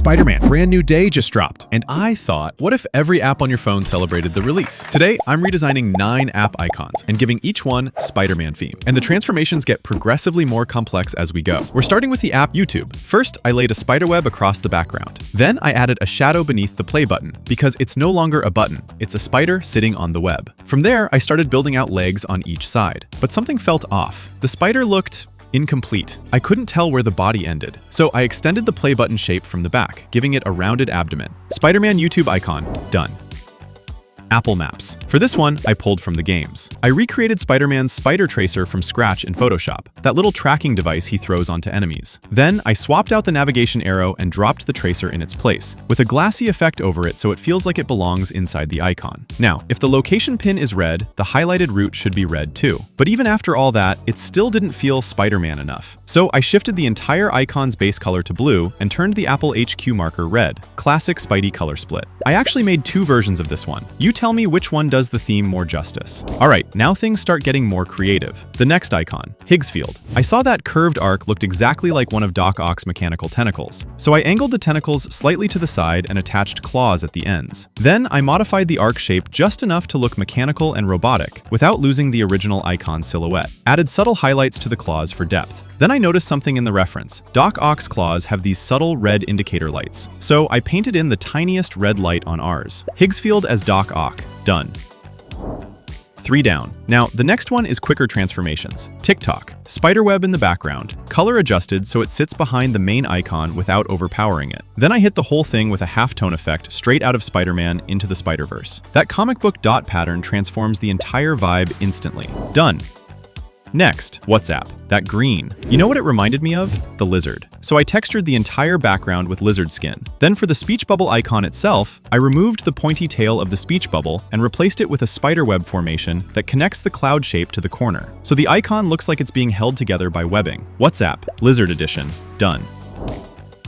Spider-Man, brand new day just dropped. And I thought, what if every app on your phone celebrated the release? Today, I'm redesigning 9 app icons and giving each one Spider-Man theme. And the transformations get progressively more complex as we go. We're starting with the app YouTube. First, I laid a spiderweb across the background. Then I added a shadow beneath the play button because it's no longer a button, it's a spider sitting on the web. From there, I started building out legs on each side. But something felt off. The spider looked incomplete. I couldn't tell where the body ended. So I extended the play button shape from the back, giving it a rounded abdomen. Spider-Man YouTube icon, done. Apple Maps. For this one, I pulled from the games. I recreated Spider-Man's spider tracer from scratch in Photoshop, that little tracking device he throws onto enemies. Then I swapped out the navigation arrow and dropped the tracer in its place, with a glassy effect over it so it feels like it belongs inside the icon. Now, if the location pin is red, the highlighted route should be red too. But even after all that, it still didn't feel Spider-Man enough. So I shifted the entire icon's base color to blue and turned the Apple HQ marker red. Classic Spidey color split. I actually made 2 versions of this one. You tell me which one does the theme more justice. Alright, now things start getting more creative. The next icon, Higgsfield. I saw that curved arc looked exactly like one of Doc Ock's mechanical tentacles. So I angled the tentacles slightly to the side and attached claws at the ends. Then I modified the arc shape just enough to look mechanical and robotic, without losing the original icon silhouette. Added subtle highlights to the claws for depth. Then I noticed something in the reference. Doc Ock's claws have these subtle red indicator lights. So I painted in the tiniest red light on ours. Higgsfield as Doc Ock. Done. 3 down. Now, the next one is quicker transformations. TikTok. Spiderweb in the background. Color adjusted so it sits behind the main icon without overpowering it. Then I hit the whole thing with a halftone effect straight out of Spider-Man into the Spider-Verse. That comic book dot pattern transforms the entire vibe instantly. Done. Next, WhatsApp. That green. You know what it reminded me of? The lizard. So I textured the entire background with lizard skin. Then for the speech bubble icon itself, I removed the pointy tail of the speech bubble and replaced it with a spiderweb formation that connects the cloud shape to the corner. So the icon looks like it's being held together by webbing. WhatsApp, Lizard Edition. Done.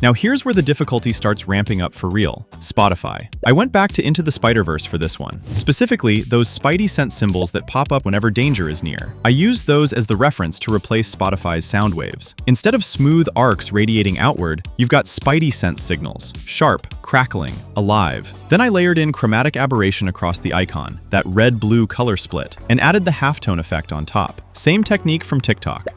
Now here's where the difficulty starts ramping up for real. Spotify. I went back to Into the Spider-Verse for this one. Specifically, those Spidey sense symbols that pop up whenever danger is near. I used those as the reference to replace Spotify's sound waves. Instead of smooth arcs radiating outward, you've got Spidey sense signals. Sharp, crackling, alive. Then I layered in chromatic aberration across the icon, that red-blue color split, and added the halftone effect on top. Same technique from TikTok.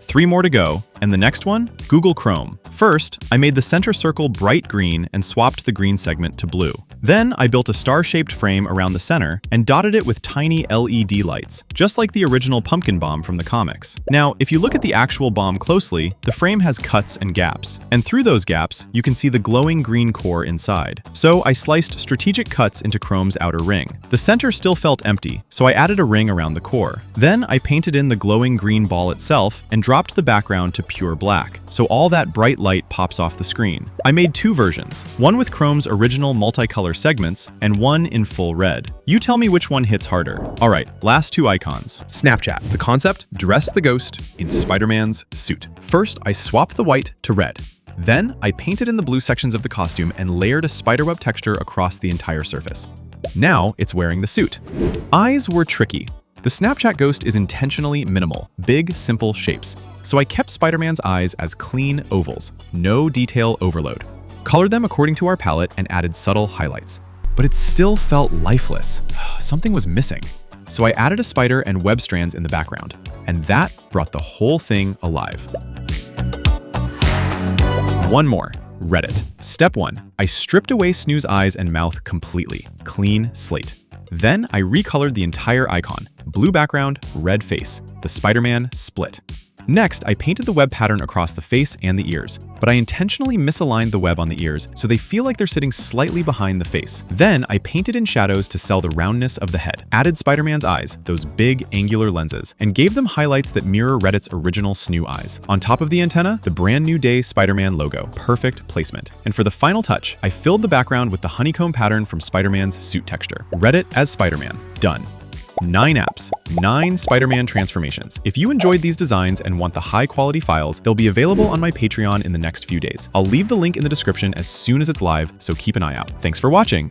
3 more to go, and the next one? Google Chrome. First, I made the center circle bright green and swapped the green segment to blue. Then I built a star-shaped frame around the center and dotted it with tiny LED lights, just like the original pumpkin bomb from the comics. Now, if you look at the actual bomb closely, the frame has cuts and gaps. And through those gaps, you can see the glowing green core inside. So I sliced strategic cuts into Chrome's outer ring. The center still felt empty, so I added a ring around the core. Then I painted in the glowing green ball itself and dropped the background to pure black, so all that bright light pops off the screen. I made 2 versions, one with Chrome's original multicolor segments and one in full red. You tell me which one hits harder. Alright, last 2 icons. Snapchat. The concept, dress the ghost in Spider-Man's suit. First, I swapped the white to red. Then, I painted in the blue sections of the costume and layered a spiderweb texture across the entire surface. Now, it's wearing the suit. Eyes were tricky. The Snapchat ghost is intentionally minimal, big, simple shapes. So I kept Spider-Man's eyes as clean ovals, no detail overload. Colored them according to our palette and added subtle highlights. But it still felt lifeless. Something was missing. So I added a spider and web strands in the background, and that brought the whole thing alive. One more. Reddit. Step 1. I stripped away Snoo's eyes and mouth completely. Clean slate. Then I recolored the entire icon. Blue background, red face. The Spider-Man split. Next, I painted the web pattern across the face and the ears, but I intentionally misaligned the web on the ears so they feel like they're sitting slightly behind the face. Then I painted in shadows to sell the roundness of the head, added Spider-Man's eyes, those big angular lenses, and gave them highlights that mirror Reddit's original Snoo eyes. On top of the antenna, the brand new day Spider-Man logo. Perfect placement. And for the final touch, I filled the background with the honeycomb pattern from Spider-Man's suit texture. Reddit as Spider-Man. Done. 9 apps, 9 Spider-Man transformations. If you enjoyed these designs and want the high-quality files, they'll be available on my Patreon in the next few days. I'll leave the link in the description as soon as it's live, so keep an eye out. Thanks for watching.